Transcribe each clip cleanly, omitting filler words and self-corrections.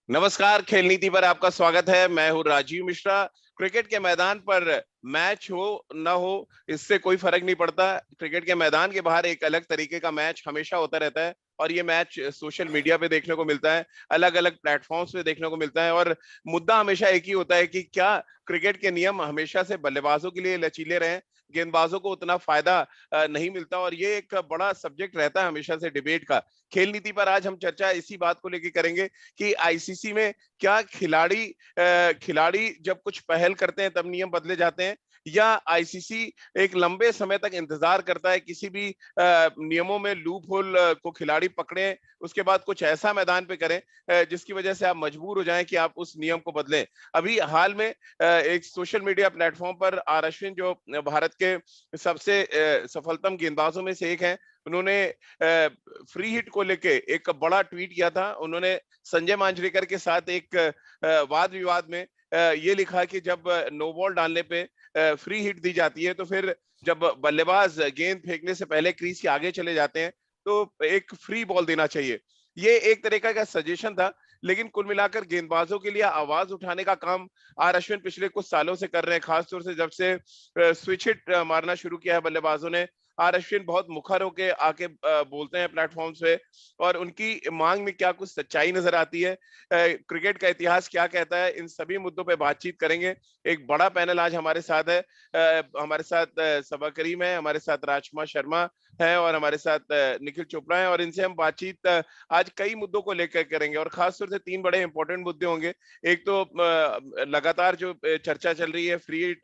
नमस्कार, खेल नीति पर आपका स्वागत है। मैं हूं राजीव मिश्रा। क्रिकेट के मैदान पर मैच हो न हो, इससे कोई फर्क नहीं पड़ता। क्रिकेट के मैदान के बाहर एक अलग तरीके का मैच हमेशा होता रहता है, और ये मैच सोशल मीडिया पे देखने को मिलता है, अलग अलग प्लेटफॉर्म्स पे देखने को मिलता है। और मुद्दा हमेशा एक ही होता है कि क्या क्रिकेट के नियम हमेशा से बल्लेबाजों के लिए लचीले रहे, गेंदबाजों को उतना फायदा नहीं मिलता। और ये एक बड़ा सब्जेक्ट रहता है हमेशा से डिबेट का। खेल नीति पर आज हम चर्चा इसी बात को लेकर करेंगे कि आईसीसी में क्या खिलाड़ी जब कुछ पहल करते हैं तब नियम बदले जाते हैं, या आईसीसी एक लंबे समय तक इंतजार करता है किसी भी नियमों में लूप होल को खिलाड़ी पकड़े, उसके बाद कुछ ऐसा मैदान पे करें जिसकी वजह से आप मजबूर हो जाएं कि आप उस नियम को बदलें। अभी हाल में एक सोशल मीडिया प्लेटफॉर्म पर आर अश्विन, जो भारत के सबसे सफलतम गेंदबाजों में से एक हैं, उन्होंने फ्री हिट को लेके एक बड़ा ट्वीट किया था। उन्होंने संजय मांजरेकर के साथ एक वाद विवाद में ये लिखा कि जब नो बॉल डालने पे फ्री हिट दी जाती है, तो फिर जब बल्लेबाज गेंद फेंकने से पहले क्रीज के आगे चले जाते हैं तो एक फ्री बॉल देना चाहिए। ये एक तरीका का सजेशन था, लेकिन कुल मिलाकर गेंदबाजों के लिए आवाज उठाने का काम आर अश्विन पिछले कुछ सालों से कर रहे हैं। खासतौर से जब से स्विच हिट मारना शुरू किया है बल्लेबाजों ने, आर अश्विन बहुत मुखर होके आके बोलते हैं प्लेटफॉर्म्स पे, और उनकी मांग में क्या कुछ सच्चाई नजर आती है, क्रिकेट का इतिहास क्या कहता है, इन सभी मुद्दों पे बातचीत करेंगे। एक बड़ा पैनल आज हमारे साथ है। हमारे साथ सबा करीम है, हमारे साथ राजकुमार शर्मा है, और हमारे साथ निखिल चोपड़ा है। और इनसे हम बातचीत आज कई मुद्दों को लेकर करेंगे, और खासतौर से तीन बड़े इंपॉर्टेंट मुद्दे होंगे। एक तो लगातार जो चर्चा चल रही है फ्री हिट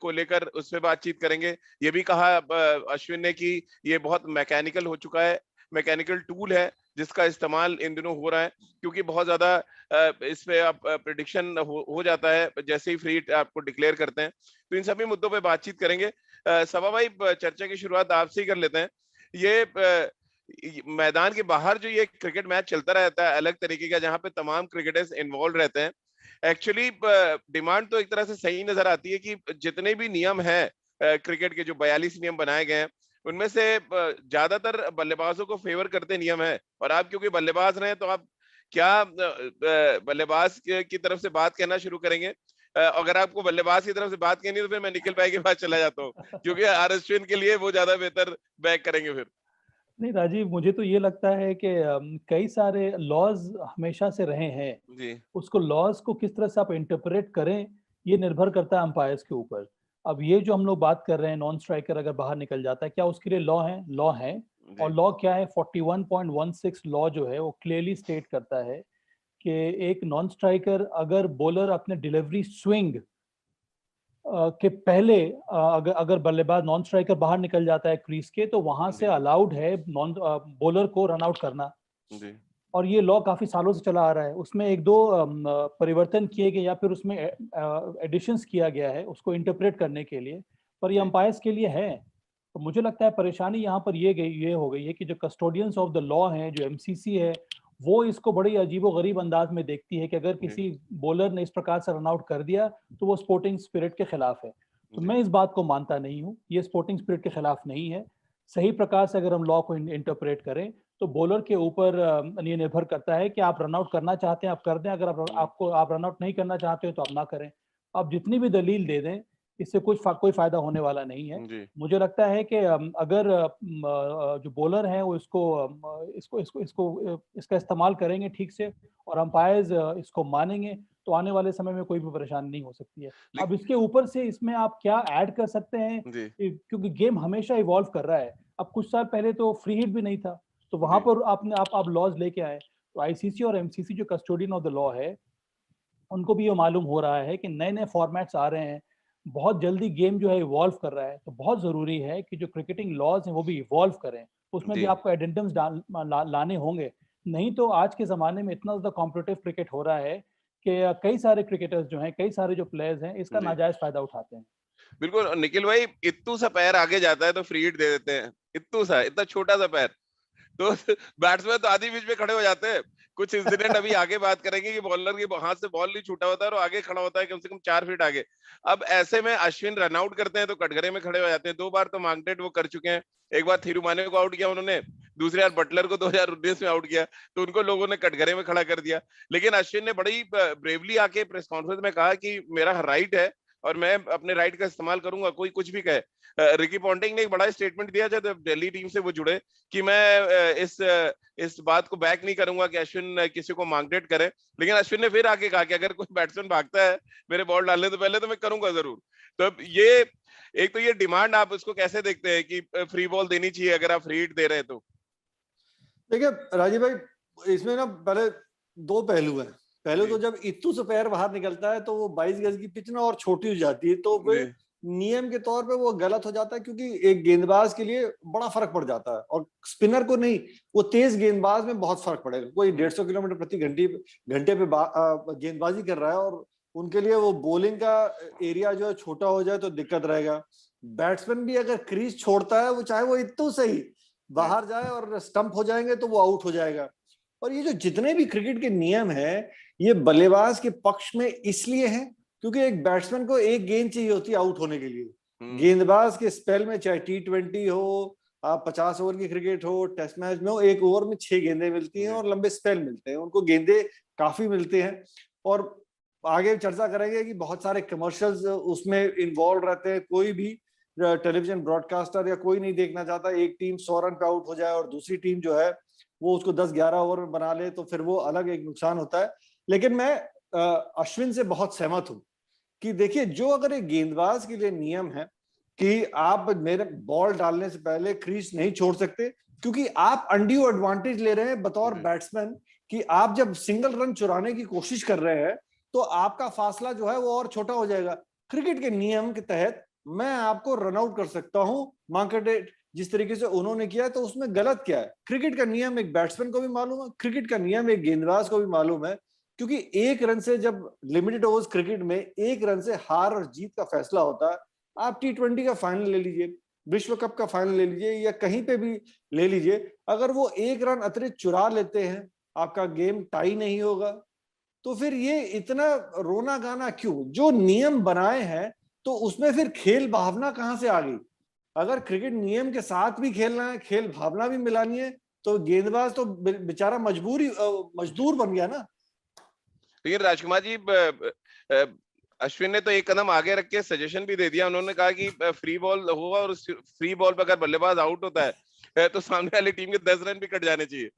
को लेकर, उस पर बातचीत करेंगे। ये भी कहा अश्विन ने कि ये बहुत मैकेनिकल हो चुका है, मैकेनिकल टूल है जिसका इस्तेमाल इन दिनों हो रहा है, क्योंकि बहुत ज्यादा इस पे आप प्रिडिक्शन हो जाता है जैसे ही फ्री हिट आपको डिक्लेयर करते हैं। तो इन सभी मुद्दों पे बातचीत करेंगे। सभा भाई, चर्चा की शुरुआत आपसे ही कर लेते हैं। मैदान के बाहर जो ये क्रिकेट मैच चलता रहता है अलग तरीके का, जहां पे तमाम क्रिकेटर्स इन्वॉल्व रहते हैं, एक्चुअली डिमांड तो एक तरह से सही नजर आती है कि जितने भी नियम हैं क्रिकेट के, जो 42 नियम बनाए गए हैं, उनमें से ज्यादातर बल्लेबाजों को फेवर करते नियम है। और आप क्योंकि बल्लेबाज रहे हैं, तो आप क्या बल्लेबाज की तरफ से बात कहना शुरू करेंगे? अगर आपको बल्लेबाज की तरफ से बात कहनी है तो फिर मैं निखिल भाई के पास चला जाता हूँ, क्योंकि आर अश्विन के लिए वो ज्यादा बेहतर बैक करेंगे फिर। नहीं राजीव, मुझे तो ये लगता है कि कई सारे लॉज हमेशा से रहे हैं। जी। उसको लॉज को किस तरह से आप इंटरप्रेट करें, ये निर्भर करता है अंपायर्स के ऊपर। अब ये जो हम लोग बात कर रहे हैं, नॉन स्ट्राइकर अगर बाहर निकल जाता है, क्या उसके लिए लॉ है? लॉ है। और जी। लॉ क्या है? 41.16 लॉ जो है वो क्लियरली स्टेट करता है कि एक नॉन स्ट्राइकर अगर बॉलर अपने डिलीवरी स्विंग के पहले अगर अगर बल्लेबाज नॉन स्ट्राइकर बाहर निकल जाता है क्रीज के, तो वहां से जी। अलाउड है नॉन बॉलर को रन आउट करना। जी। और ये लॉ काफी सालों से चला आ रहा है। उसमें एक दो परिवर्तन किए गए या फिर उसमें एडिशंस किया गया है उसको इंटरप्रेट करने के लिए, पर ये जी। अंपायर्स के लिए है। तो मुझे लगता है परेशानी यहाँ पर ये हो गई है कि जो कस्टोडियंस ऑफ द लॉ हैं, जो एमसीसी है, वो इसको बड़ी अजीबोगरीब अंदाज में देखती है कि अगर जी। किसी बॉलर ने इस प्रकार से रन आउट कर दिया तो वो स्पोर्टिंग स्पिरिट के खिलाफ है। तो जी। मैं इस बात को मानता नहीं हूँ, ये स्पोर्टिंग स्पिरिट के खिलाफ नहीं है। सही प्रकार से अगर हम लॉ को इंटरप्रेट करें तो बॉलर के ऊपर ये निर्भर करता है कि आप रन आउट करना चाहते हैं आप कर दें, अगर जी। आप रन आउट नहीं करना चाहते हो तो आप ना करें। आप जितनी भी दलील दे दें, इससे कोई फायदा होने वाला नहीं है। जी। मुझे लगता है कि अगर जो बॉलर हैं वो इसका इस्तेमाल करेंगे ठीक से, और अंपायर्स इसको मानेंगे, तो आने वाले समय में कोई भी परेशानी नहीं हो सकती है। अब इसके ऊपर से इसमें आप क्या ऐड कर सकते हैं, जी। क्योंकि गेम हमेशा इवॉल्व कर रहा है। अब कुछ साल पहले तो फ्री हिट भी नहीं था, तो वहां जी। पर आप लॉज लेके आए। तो आईसीसी और एमसीसी जो कस्टोडियन ऑफ द लॉ है, उनको भी ये मालूम हो रहा है कि नए नए फॉर्मेट्स आ रहे हैं, बहुत जल्दी गेम जो है इवॉल्व कर रहा है। तो बहुत जरूरी है कि जो क्रिकेटिंग लॉज हैं वो भी इवॉल्व करें, उसमें भी जी। आपको एडेंडम्स लाने होंगे। नहीं तो आज के ज़माने में इतना ज़्यादा कॉम्पिटिटिव क्रिकेट हो रहा है कि कई सारे क्रिकेटर्स जो हैं, कई सारे जो प्लेयर्स हैं, इसका जी। नाजायज़ फ़ायदा उठाते हैं। बिल्कुल। और निखिल भाई, इत्तू सा पैर आगे जाता है तो फ्री हिट दे देते हैं। इत्तू सा, इतना छोटा सा पैर, तो बैट्समैन तो आधी बीच में खड़े हो जाते हैं। कुछ इंसिडेंट अभी आगे बात करेंगे कि बॉलर के हाथ से बॉल नहीं छूटा होता है और आगे खड़ा होता है कम से कम 4 फीट आगे। अब ऐसे में अश्विन रन आउट करते हैं तो कटघरे में खड़े हो जाते हैं। 2 बार तो मांगटेट वो कर चुके हैं। एक बार थिरुमाने को आउट किया उन्होंने, दूसरे बार बटलर को 2019 में आउट किया, तो उनको लोगों ने कटघरे में खड़ा कर दिया। लेकिन अश्विन ने बड़ी ब्रेवली आके प्रेस कॉन्फ्रेंस में कहा कि मेरा राइट है और मैं अपने राइट का इस्तेमाल करूंगा, कोई कुछ भी कहे। रिकी पॉन्टिंग ने एक बड़ा स्टेटमेंट दिया जब दिल्ली टीम से वो जुड़े कि मैं इस बात को बैक नहीं करूंगा कि अश्विन किसी को मार्केट करे। लेकिन अश्विन ने फिर आके कहा कि अगर कोई बैट्समैन भागता है मेरे बॉल डालने तो पहले तो मैं करूंगा जरूर। तो अब ये एक तो ये डिमांड आप उसको कैसे देखते हैं कि फ्री बॉल देनी चाहिए अगर आप फ्री हिट दे रहे हैं तो? देखिए राजीव भाई, इसमें ना पहले दो पहलू हैं। पहले तो जब इत्तू से पैर बाहर निकलता है तो वो 22 गज की पिच ना और छोटी हो जाती है, तो फिर नियम के तौर पे वो गलत हो जाता है, क्योंकि एक गेंदबाज के लिए बड़ा फर्क पड़ जाता है और स्पिनर को नहीं, वो तेज गेंदबाज में बहुत फर्क पड़ेगा। कोई 150 किलोमीटर प्रति घंटे पे गेंदबाजी कर रहा है और उनके लिए वो बॉलिंग का एरिया जो है छोटा हो जाए तो दिक्कत रहेगा। बैट्समैन भी अगर क्रीज छोड़ता है, वो चाहे वो इत्तू सही बाहर जाए और स्टंप हो जाएंगे तो वो आउट हो जाएगा। और ये जो जितने भी क्रिकेट के नियम है, ये बल्लेबाज के पक्ष में इसलिए है क्योंकि एक बैट्समैन को एक गेंद चाहिए होती है आउट होने के लिए। गेंदबाज के स्पेल में चाहे T20 हो, आप 50 ओवर की क्रिकेट हो, टेस्ट मैच में हो, एक ओवर में 6 गेंदें मिलती हैं और लंबे स्पेल मिलते हैं, उनको गेंदे काफी मिलते हैं। और आगे चर्चा करेंगे कि बहुत सारे कमर्शियल्स उसमें इन्वॉल्व रहते हैं। कोई भी टेलीविजन ब्रॉडकास्टर या कोई नहीं देखना चाहता एक टीम 100 रन पे आउट हो जाए और दूसरी टीम जो है वो उसको 10-11 ओवर में बना ले, तो फिर वो अलग एक नुकसान होता है। लेकिन मैं अश्विन से बहुत सहमत हूं कि देखिए, जो अगर एक गेंदबाज के लिए नियम है कि आप मेरे बॉल डालने से पहले क्रीज नहीं छोड़ सकते, क्योंकि आप अनड्यू एडवांटेज ले रहे हैं बतौर बैट्समैन कि आप जब सिंगल रन चुराने की कोशिश कर रहे हैं तो आपका फासला जो है वो और छोटा हो जाएगा। क्रिकेट के नियम के तहत मैं आपको रन आउट कर सकता हूं, मार्केट जिस तरीके से उन्होंने किया है, तो उसमें गलत क्या है? क्रिकेट का नियम एक बैट्समैन को भी मालूम है, क्रिकेट का नियम एक गेंदबाज को भी मालूम है, क्योंकि एक रन से, जब लिमिटेड ओवर्स क्रिकेट में एक रन से हार और जीत का फैसला होता है। आप T20 का फाइनल ले लीजिए, विश्व कप का फाइनल ले लीजिए या कहीं पे भी ले लीजिए, अगर वो एक रन अतिरिक्त चुरा लेते हैं, आपका गेम टाई नहीं होगा। तो फिर ये इतना रोना गाना क्यों? जो नियम बनाए हैं तो उसमें फिर खेल भावना कहां से आ गई? अगर क्रिकेट नियम के साथ भी खेलना है, खेल भावना भी मिलानी है, तो गेंदबाज तो बेचारा मजदूर बन गया ना। लेकिन राजकुमार जी, अश्विन ने तो एक कदम आगे रख के सजेशन भी दे दिया। उन्होंने कहा कि फ्री बॉल होगा और फ्री बॉल पर अगर बल्लेबाज आउट होता है तो सामने वाली टीम के 10 रन भी कट जाने चाहिए।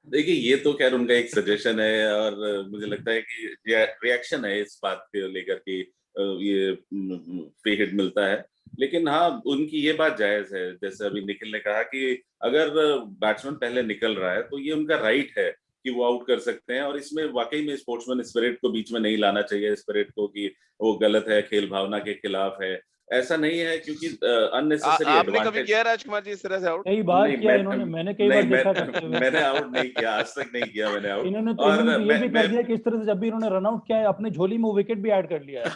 देखिए, ये तो खैर उनका एक सजेशन है और मुझे लगता है कि रिएक्शन है इस बात को लेकर कि ये फ्री हिट मिलता है। लेकिन हाँ, उनकी ये बात जायज है, जैसे अभी निखिल ने कहा कि अगर बैट्समैन पहले निकल रहा है तो ये उनका राइट है कि वो आउट कर सकते हैं। और इसमें वाकई में स्पोर्ट्समैन स्पिरिट को बीच में नहीं लाना चाहिए, स्पिरिट को कि वो गलत है, खेल भावना के खिलाफ है, ऐसा नहीं है। क्योंकि अननेसेसरी आपने कभी किया राजकुमार जी इस तरह से आउट? कई बार किया इन्होंने, मैंने कई बार देखा करते हुए। मैंने आउट नहीं किया, आज तक नहीं किया मैंने आउट। इन्होंने तो ये भी कर दिया कि इस तरह से जब भी इन्होंने रन आउट किया है, अपने झोली में विकेट भी ऐड कर लिया है।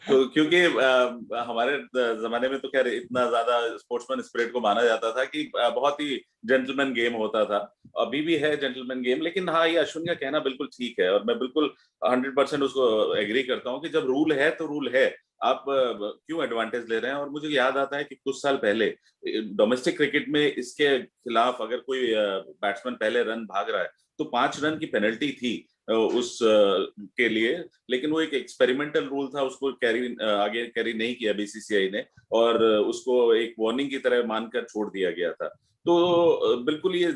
तो क्योंकि हमारे जमाने में तो खैर इतना ज्यादा स्पोर्ट्समैन स्पिरिट को माना जाता था कि बहुत ही जेंटलमैन गेम होता था, अभी भी है जेंटलमैन गेम। लेकिन हाँ, ये अश्विन का कहना बिल्कुल ठीक है और मैं बिल्कुल 100% उसको एग्री करता हूँ कि जब रूल है तो रूल है, आप क्यों एडवांटेज ले रहे हैं। और मुझे याद आता है कि कुछ साल पहले डोमेस्टिक क्रिकेट में इसके खिलाफ अगर कोई बैट्समैन पहले रन भाग रहा है तो 5 रन की पेनल्टी थी उस के लिए। लेकिन वो एक एक्सपेरिमेंटल रूल था, उसको आगे कैरी नहीं किया BCCI ने और उसको एक वार्निंग की तरह मानकर छोड़ दिया गया था। तो बिल्कुल ये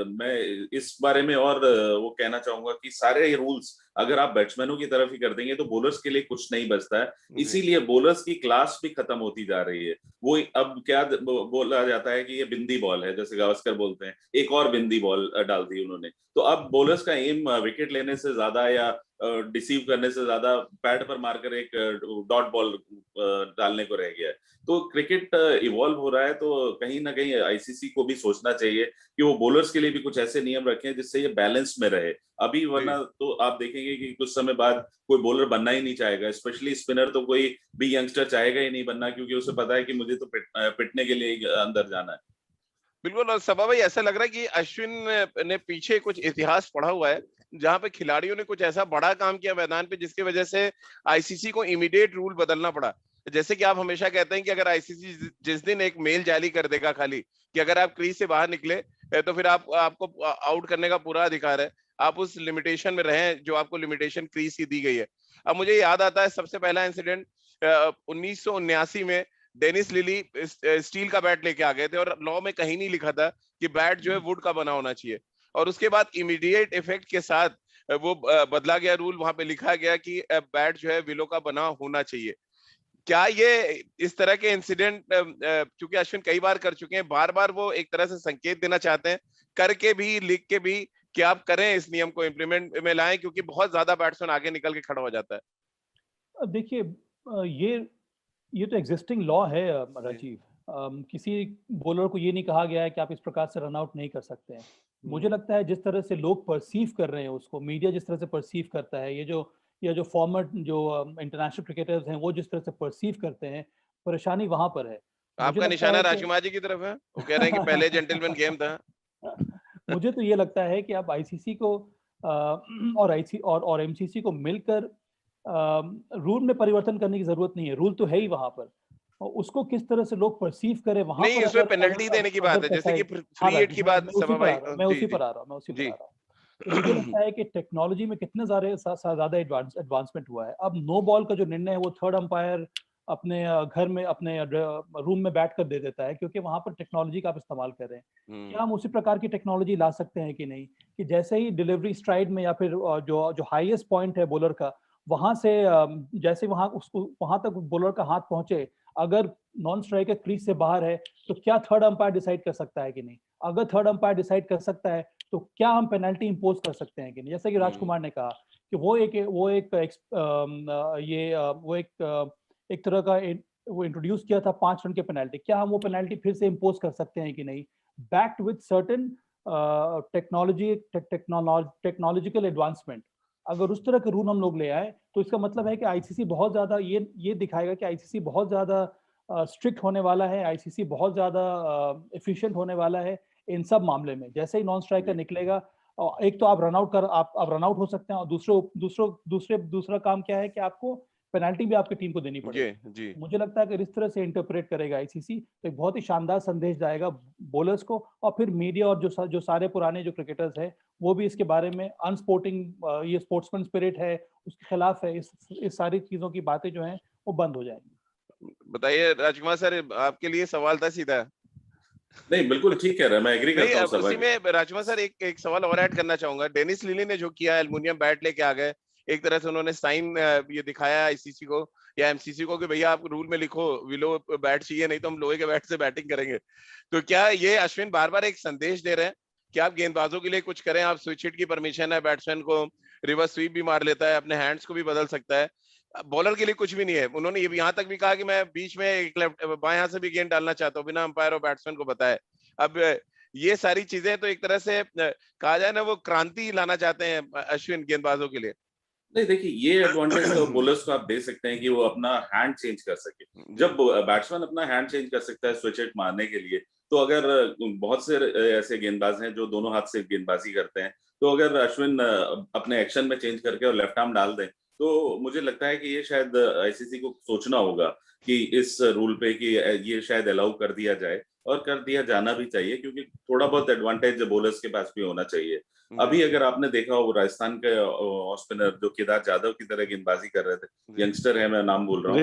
मैं इस बारे में और वो कहना चाहूंगा कि सारे ये रूल्स अगर आप बैट्समैनों की तरफ ही कर देंगे तो बॉलर्स के लिए कुछ नहीं बचता है। इसीलिए बॉलर्स की क्लास भी खत्म होती जा रही है। वो अब क्या बोला जाता है कि ये बिंदी बॉल है, जैसे गावस्कर बोलते हैं, एक और बिंदी बॉल डाल दी उन्होंने। तो अब बॉलर्स का एम विकेट लेने से ज्यादा या डिसीव करने से ज्यादा पैड पर मारकर एक डॉट बॉल डालने को रह गया है। तो क्रिकेट इवॉल्व हो रहा है, तो कहीं ना कहीं ICC को भी सोचना चाहिए कि वो बॉलर्स के लिए भी कुछ ऐसे नियम रखें जिससे ये बैलेंस में रहे। अभी वरना तो आप देखेंगे कि कुछ समय बाद कोई बॉलर बनना ही नहीं चाहेगा, स्पेशली स्पिनर तो कोई भी यंगस्टर चाहेगा ही नहीं बनना, क्योंकि उसे पता है कि मुझे तो पिटने के लिए अंदर जाना है। बिल्कुल। और सभा भाई, ऐसा लग रहा है कि अश्विन ने पीछे कुछ इतिहास पढ़ा हुआ है जहां पे खिलाड़ियों ने कुछ ऐसा बड़ा काम किया मैदान पे जिसकी वजह से ICC को इमीडिएट रूल बदलना पड़ा। जैसे कि आप हमेशा कहते हैं कि अगर आईसीसी जिस दिन एक मेल जारी कर देगा खाली कि अगर आप क्रीज से बाहर निकले तो फिर आपको आउट करने का पूरा अधिकार है, आप उस लिमिटेशन में रहें जो आपको लिमिटेशन क्रीज की दी गई है। अब मुझे याद आता है सबसे पहला इंसिडेंट 1979 में डेनिस लिली स्टील का बैट लेके आ गए थे और लॉ में कहीं नहीं लिखा था कि बैट जो है वुड का बना होना चाहिए, और उसके बाद इमीडिएट इफेक्ट के साथ वो बदला गया रूल, वहां पे लिखा गया कि बैट जो है विलो का बना होना चाहिए। क्या ये इस तरह के इंसिडेंट, क्योंकि अश्विन कई बार कर चुके हैं, बार बार वो एक तरह से संकेत देना चाहते हैं करके भी लिख के भी कि आप करें, इस नियम को इम्प्लीमेंट में लाएं, क्योंकि बहुत ज्यादा बैट्समैन आगे निकल के खड़ा हो जाता है। देखिए ये तो एग्जिस्टिंग लॉ है राजीव। किसी बॉलर को ये नहीं कहा गया है कि आप इस प्रकार से रन आउट नहीं कर सकते हैं। मुझे लगता है जिस तरह से लोग परसीव कर रहे हैं उसको, मीडिया जिस तरह से परसीव करता है, ये जो फॉर्मर जो इंटरनेशनल क्रिकेटर्स हैं वो जिस तरह से परसीव करते हैं, परेशानी वहां पर है। आपका निशाना राजकुमार जी की तरफ है, वो कह रहे हैं कि पहले जेंटलमैन गेम था। मुझे तो ये लगता है कि अब आईसीसी को और एमसीसी को मिलकर रूल में परिवर्तन करने की जरूरत नहीं है। रूल तो है ही वहां पर, और उसको किस तरह से लोग परसीव करें वहां नहीं, पर इसमें पेनल्टी देने की बात है, जैसे कि फ्री हिट की बात मैं उसी पर आ रहा हूँ। तो मुझे लगता है कि टेक्नोलॉजी में कितने ज्यादा एडवांसमेंट हुआ है। अब नो बॉल का जो निर्णय है वो थर्ड अंपायर अपने घर में अपने रूम में बैठ कर दे देता है, क्योंकि वहां पर टेक्नोलॉजी का आप इस्तेमाल कर रहे हैं। क्या हम उसी प्रकार की टेक्नोलॉजी ला सकते हैं कि नहीं, कि जैसे ही डिलीवरी स्ट्राइड में या फिर जो हाईएस्ट पॉइंट है बॉलर का, वहां से जैसे वहां तक बॉलर का हाथ पहुंचे, अगर नॉन स्ट्राइकर क्रीज से बाहर है तो क्या थर्ड अंपायर डिसाइड कर सकता है कि नहीं? अगर थर्ड अंपायर डिसाइड कर सकता है तो क्या हम पेनल्टी इंपोज कर सकते हैं कि नहीं? जैसे कि राजकुमार ने कहा कि एक तरह का वो इंट्रोड्यूस किया था 5 रन के पेनल्टी, क्या हम वो पेनल्टी फिर से इंपोज कर सकते हैं कि नहीं, backed with certain technological advancement. अगर उस तरह के रूल हम लोग ले आए तो इसका मतलब है कि आईसीसी बहुत ज्यादा ये दिखाएगा कि आईसीसी बहुत ज्यादा स्ट्रिक्ट होने वाला है, आईसीसी बहुत ज्यादा एफिशिएंट होने वाला है इन सब मामले में। जैसे ही नॉन स्ट्राइकर निकलेगा, एक तो आप रन आउट हो सकते हैं, और दूसरा काम क्या है कि आपको पेनल्टी भी आपकी टीम को देनी पड़ेगी। जी। मुझे लगता है कि इस तरह से इंटरप्रेट करेगा आईसीसी तो एक बहुत ही शानदार संदेश जाएगा बॉलर्स को, और फिर मीडिया और जो सारे पुराने जो क्रिकेटर्स हैं वो भी इसके बारे में अनस्पोर्टिंग, ये स्पोर्ट्समैन स्पिरिट है उसके खिलाफ है, इस सारी चीजों की बातें जो हैं वो बंद हो जाएंगी। बताइए राजकुमार सर, आपके लिए सवाल था सीधा। नहीं, बिल्कुल ठीक कह रहा है, मैं एग्री करता हूं सब। उसी में राजकुमार सर एक सवाल और ऐड करना चाहूंगा। डेनिस लिली ने जो किया, एल्युमिनियम बैट लेके आ गए, एक तरह से उन्होंने साइन ये दिखाया आईसीसी को या एमसीसी को कि भैया आप रूल में लिखो विलो बैट चाहिए, नहीं तो हम लोहे के बैट से बैटिंग करेंगे। तो क्या ये अश्विन बार बार एक संदेश दे रहे हैं कि आप गेंदबाजों के लिए कुछ करें, आप स्विच हिट की परमिशन है, बैट्समैन को रिवर्स स्वीप भी मार लेता है, अपने हैंड्स को भी बदल सकता है, बॉलर के लिए कुछ भी नहीं है। उन्होंने ये भी यहाँ तक भी कहा कि मैं बीच में एक लेफ्ट बाएं हाथ से भी गेंद डालना चाहता हूँ बिना अंपायर और बैट्समैन को बताए। अब ये सारी चीजें तो एक तरह से कहा जाए ना, वो क्रांति लाना चाहते हैं अश्विन गेंदबाजों के लिए। नहीं, देखिए ये एडवांटेज तो बॉलर्स को आप दे सकते हैं कि वो अपना हैंड चेंज कर सके। जब बैट्समैन अपना हैंड चेंज कर सकता है स्विच हिट मारने के लिए, तो अगर बहुत से ऐसे गेंदबाज हैं जो दोनों हाथ से गेंदबाजी करते हैं, तो अगर अश्विन अपने एक्शन में चेंज करके और लेफ्ट आर्म डाल दें, तो मुझे लगता है कि ये शायद आईसीसी को सोचना होगा कि इस रूल पे कि ये शायद अलाउ कर दिया जाए, और कर दिया जाना भी चाहिए, क्योंकि थोड़ा बहुत एडवांटेज बॉलर्स के पास भी होना चाहिए। अभी अगर आपने देखा हो, राजस्थान के ऑफ स्पिनर जो केदार जाधव की तरह गेंदबाजी कर रहे थे, यंगस्टर है, मैं नाम बोल रहा हूँ,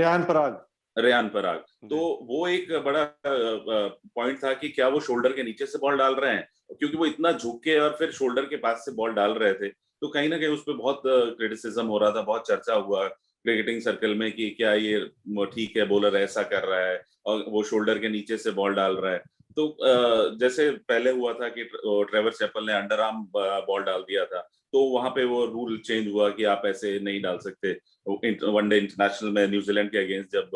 रेयान पराग, तो वो एक बड़ा पॉइंट था कि क्या वो शोल्डर के नीचे से बॉल डाल रहे हैं, क्योंकि वो इतना झुक के और फिर शोल्डर के पास से बॉल डाल रहे थे। तो कहीं ना कहीं उस पर बहुत क्रिटिसिज्म हो रहा था, बहुत चर्चा हुआ क्रिकेटिंग सर्कल में कि क्या ये ठीक है, बॉलर ऐसा कर रहा है और वो शोल्डर के नीचे से बॉल डाल रहा है। तो जैसे पहले हुआ था कि ट्रेवर चैपल ने अंडर आर्म बॉल डाल दिया था, तो वहां पे वो रूल चेंज हुआ कि आप ऐसे नहीं डाल सकते। वनडे इंटरनेशनल में न्यूजीलैंड के अगेंस्ट जब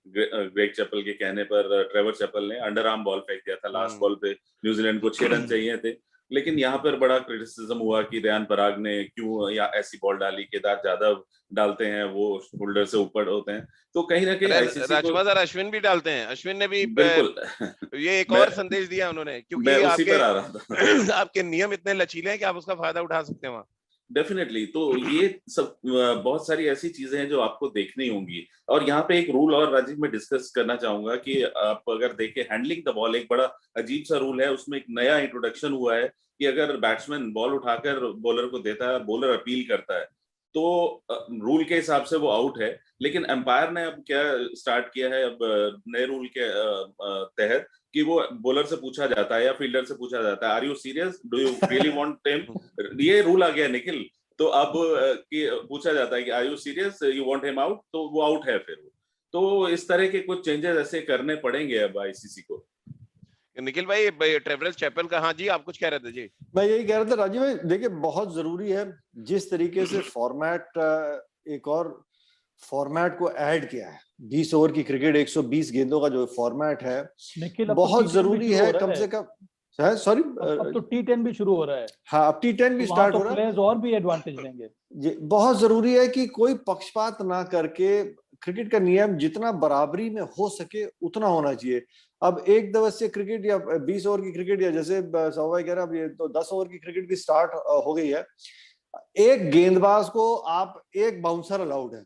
ग्रेग चैपल के कहने पर ट्रेवर चैपल ने अंडर आर्म बॉल फेंक दिया था, लास्ट बॉल पे न्यूजीलैंड को 6 रन चाहिए थे, लेकिन यहाँ पर बड़ा क्रिटिसिज्म हुआ कि रेयान पराग ने क्यों या ऐसी बॉल डाली, केदार जाधव डालते हैं वो शोल्डर से ऊपर होते हैं। तो कहीं ना कहीं आईसीसी को अश्विन भी डालते हैं, अश्विन ने भी बिल्कुल ये एक और संदेश दिया उन्होंने, क्योंकि मैं उसी पर आ रहा था। आपके नियम इतने लचीले हैं कि आप उसका फायदा उठा सकते हैं वहां। डेफिनेटली। तो ये सब बहुत सारी ऐसी चीजें हैं जो आपको देखनी होंगी। और यहाँ पे एक रूल और राजीव मैं डिस्कस करना चाहूंगा कि आप अगर देखें हैंडलिंग द बॉल, एक बड़ा अजीब सा रूल है, उसमें एक नया इंट्रोडक्शन हुआ है कि अगर बैट्समैन बॉल उठाकर बॉलर को देता है, बॉलर अपील करता है, तो रूल के हिसाब से वो आउट है। लेकिन एम्पायर ने अब क्या स्टार्ट किया है, अब नए रूल के तहत, कि वो बॉलर से पूछा जाता है या फील्डर से पूछा जाता है, are you serious, do you really want him. ये रूल आ गया निखिल। तो अब कि पूछा जाता है कि are you serious, you want him out, तो वो आउट है फिर वो। तो इस तरह के कुछ चेंजेस ऐसे करने पड़ेंगे अब आईसीसी को। निखिल भाई, ट्रेवरस चैपल का, हाँ जी आप कुछ कह रहे थे जी। मैं यही कह रहा था राजीव भाई, देखिए बहुत जरूरी है जिस तरीके से फॉर्मेट, एक और फॉर्मेट को ऐड किया है, 20 ओवर की क्रिकेट, 120 गेंदों का जो फॉर्मेट है, निखिल अब बहुत तो जरूरी है कम से कम। सॉरी, अब तो T10 भी शुरू हो रहा है। हाँ अब T10 भी तो स्टार्ट तो हो रहा है। प्लेयर्स और भी एडवांटेज लेंगे। ये बहुत जरूरी है कि कोई पक्षपात ना करके क्रिकेट का नियम जितना बराबरी में हो सके उतना होना चाहिए। अब एक दिवसीय क्रिकेट या 20 ओवर की क्रिकेट, या जैसे सौभाई कह रहा, अब ये तो 10 ओवर की क्रिकेट भी स्टार्ट हो गई है। एक गेंदबाज को आप एक बाउंसर अलाउड है।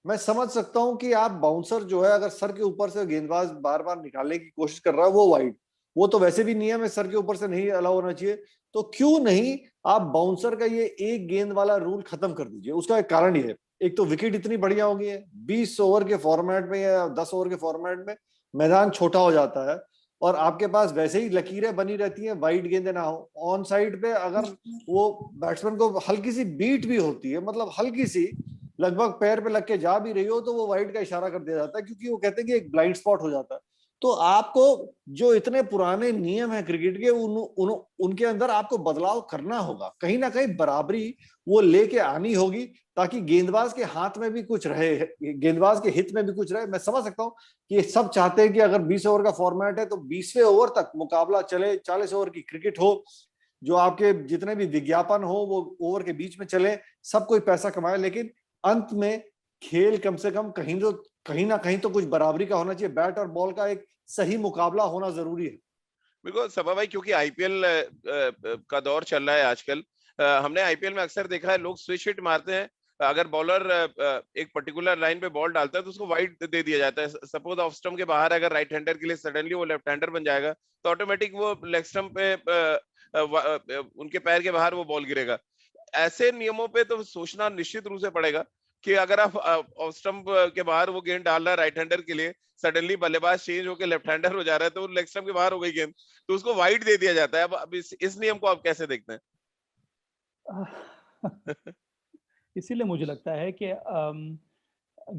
मैं समझ सकता हूं कि आप बाउंसर जो है, अगर सर के ऊपर से गेंदबाज बार बार निकालने की कोशिश कर रहा है, वो वाइड, वो तो वैसे भी नियम है, सर के ऊपर से नहीं अलाउ होना चाहिए। तो क्यों नहीं आप बाउंसर का ये एक गेंद वाला रूल खत्म कर दीजिए। उसका एक कारण ये है, एक तो विकेट इतनी बढ़िया हो गई है, 20 ओवर के फॉर्मेट में या 10 ओवर के फॉर्मेट में मैदान छोटा हो जाता है, और आपके पास वैसे ही लकीरें बनी रहती हैं, वाइड गेंदें ना हो। ऑन साइड पे अगर वो बैट्समैन को हल्की सी बीट भी होती है, मतलब हल्की सी, लगभग पैर पे लग के जा भी रही हो, तो वो वाइड का इशारा कर दिया जाता है, क्योंकि वो कहते हैं कि एक ब्लाइंड स्पॉट हो जाता है। तो आपको जो इतने पुराने नियम है क्रिकेट के, उनके अंदर आपको बदलाव करना होगा, कहीं ना कहीं बराबरी वो लेके आनी होगी, ताकि गेंदबाज के हाथ में भी कुछ रहे, गेंदबाज के हित में भी कुछ रहे। मैं समझ सकता हूँ कि सब चाहते हैं कि अगर 20 ओवर का फॉर्मेट है तो 20वें ओवर तक मुकाबला चले, 40 ओवर की क्रिकेट हो, जो आपके जितने भी विज्ञापन हो वो ओवर के बीच में चले, सब कोई पैसा कमाए, लेकिन अंत में खेल कम से कम कहीं ना कहीं तो कुछ बराबरी का होना चाहिए। बैट और बॉल का एक सही मुकाबला होना जरूरी है। बिल्कुल सभा भाई, क्योंकि आईपीएल का दौर चल रहा है आजकल। हमने आईपीएल में अक्सर देखा है लोग स्विच हिट मारते हैं। अगर बॉलर एक पर्टिकुलर लाइन पे बॉल डालता है तो उसको वाइड दे दिया जाता है। सपोज ऑफ स्टंप के बाहर अगर राइट हैंडर के लिए सडनली वो लेफ्ट हैंडर बन जाएगा, तो ऑटोमेटिक वो लेग स्टंप पे उनके पैर के बाहर वो बॉल गिरेगा। ऐसे नियमों पे तो सोचना निश्चित रूप से पड़ेगा कि अगर आप ऑफ स्टंप के बाहर वो गेंद डाल रहा है राइट हैंडर के लिए, सडनली बल्लेबाज चेंज होकर लेफ्ट हैंडर हो जा रहा है, तो लेग स्टंप के बाहर हो गई गेंद, तो उसको वाइड दे दिया जाता है। अब इस नियम को आप कैसे देखते हैं? इसीलिए मुझे लगता है कि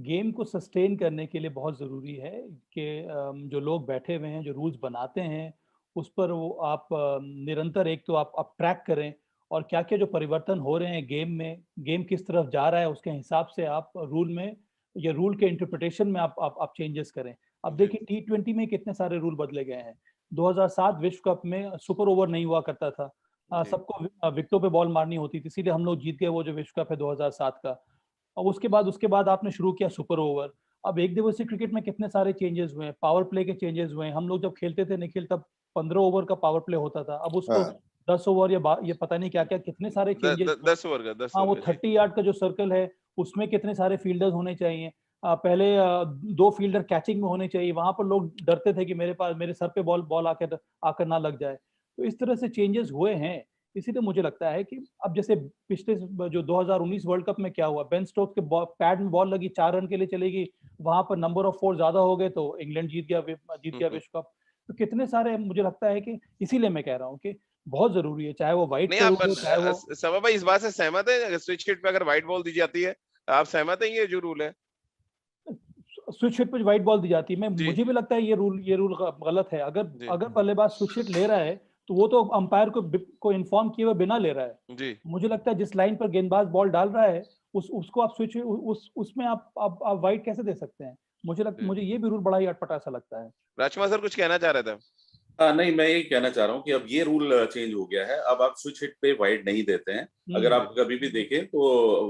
गेम को सस्टेन करने के लिए बहुत ज़रूरी है कि जो लोग बैठे हुए हैं, जो रूल्स बनाते हैं, उस पर वो आप निरंतर एक तो आप ट्रैक करें, और क्या क्या जो परिवर्तन हो रहे हैं गेम में, गेम किस तरफ जा रहा है, उसके हिसाब से आप रूल में या रूल के इंटरप्रिटेशन में आप चेंजेस करें। अब देखिए T20 में कितने सारे रूल बदले गए हैं। 2007 विश्व कप में सुपर ओवर नहीं हुआ करता था, सबको विकेटों पे बॉल मारनी होती थी, इसीलिए हम लोग जीत गए वो जो विश्व कप है 2007 का। और उसके बाद आपने शुरू किया सुपर ओवर। अब एक दिवसीय क्रिकेट में कितने सारे चेंजेस हुए हैं, पावर प्ले के चेंजेस हुए हैं। हम लोग जब खेलते थे निखिल, तब 15 ओवर का पावर प्ले होता था, अब उसको 10 ओवर या ये पता नहीं क्या क्या कितने सारे चेंजेस। 10 ओवर का 10 हाँ, वो ओवर 30 यार्ड का जो सर्कल है उसमें कितने सारे फील्डर्स होने चाहिए। पहले 2 फील्डर कैचिंग में होने चाहिए, वहां पर लोग डरते थे कि मेरे सर पे बॉल आकर ना लग जाए। तो इस तरह से चेंजेस हुए हैं। इसीलिए मुझे लगता है कि अब जैसे पिछले जो 2019 वर्ल्ड कप में क्या हुआ, बेन स्टोक्स के पैड में बॉल लगी, 4 रन के लिए चलेगी, वहां पर नंबर ऑफ 4 ज्यादा हो गए तो इंग्लैंड जीत गया विश्व कप। तो कितने सारे, मुझे लगता है कि इसीलिए मैं कह रहा हूँ कि बहुत जरूरी है, चाहे वो वाइट नहीं, का आप रूल हो, चाहे वो सभा भाई इस बात से सहमत है? स्विच हिट पे अगर व्हाइट बॉल दी जाती है, आप सहमत है ये जो रूल है? स्विच हिट पे व्हाइट बॉल दी जाती है, जी मुझे भी लगता है ये रूल गलत है। अगर जी अगर बल्लेबाज स्विच हिट ले रहा है तो वो तो अंपायर को इन्फॉर्म किए हुए बिना ले रहा है। जी। मुझे लगता है जिस लाइन पर गेंदबाज बॉल डाल रहा है उसको आप स्विच उसमें आप व्हाइट कैसे दे सकते हैं? मुझे ये भी रूल बड़ा ही अटपटा सा लगता है। राजकुमार सर कुछ कहना चाह रहे थे? नहीं, मैं यही कहना चाह रहा हूँ कि अब ये रूल चेंज हो गया है। अब आप स्विच हिट पे वाइड नहीं देते हैं। अगर आप कभी भी देखें तो